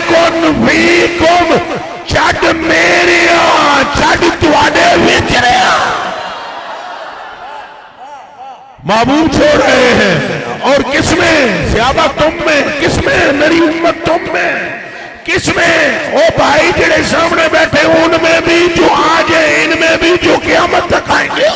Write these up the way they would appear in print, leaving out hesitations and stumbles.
کن فیکم چڈ میریاں چڈ تواڈے وچ رہیا محبوب چھوڑ رہے ہیں اور کس میں صحابہ تم میں کس میں میری امت تم میں کس میں او بھائی جڑے سامنے بیٹھے ان میں بھی جو آج ہیں ان میں بھی جو قیامت تک آئیں گے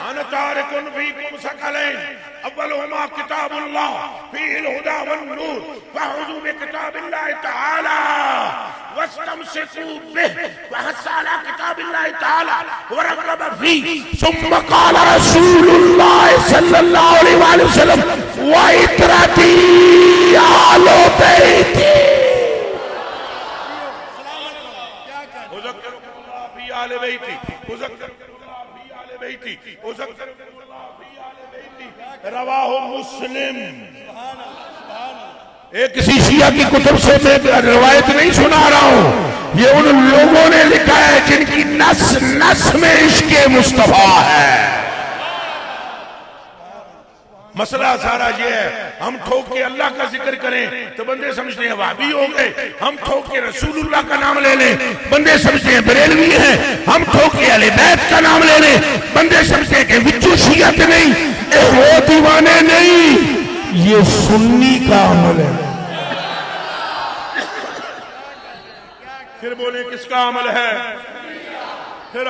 انا تارک فیکم ثقلین اولهما کتاب اللہ فیہ الہدی والنور فاخذوا بکتاب اللہ تعالی واستمسكوا به وحث على كتاب الله تعالى ورغب فيه ثم قال رسول الله صلى الله عليه وآله وسلم وإطرتي آل بيتي أذكركم الله في آل بيتي أذكركم الله في آل بيتي أذكركم الله في آل بيتي رواه مسلم ایک کسی شیعہ کی کتب سے میں روایت نہیں سنا رہا ہوں یہ ان لوگوں نے لکھا ہے جن کی نس میں عشق مصطفیٰ ہے مسئلہ سارا یہ ہے ہم ٹھوک کے اللہ کا ذکر کریں تو بندے سمجھتے ہیں وہابی ہو گئے ہم ٹھوک کے رسول اللہ کا نام لے لیں بندے سمجھتے ہیں بریلوی ہیں ہم ٹھوک کے اہل بیت کا نام لے لیں بندے سمجھتے ہیں کہ وچو شیعت نہیں وہ دیوانے نہیں یہ سنی کا عمل ہے پھر بولے کس کا عمل ہے پھر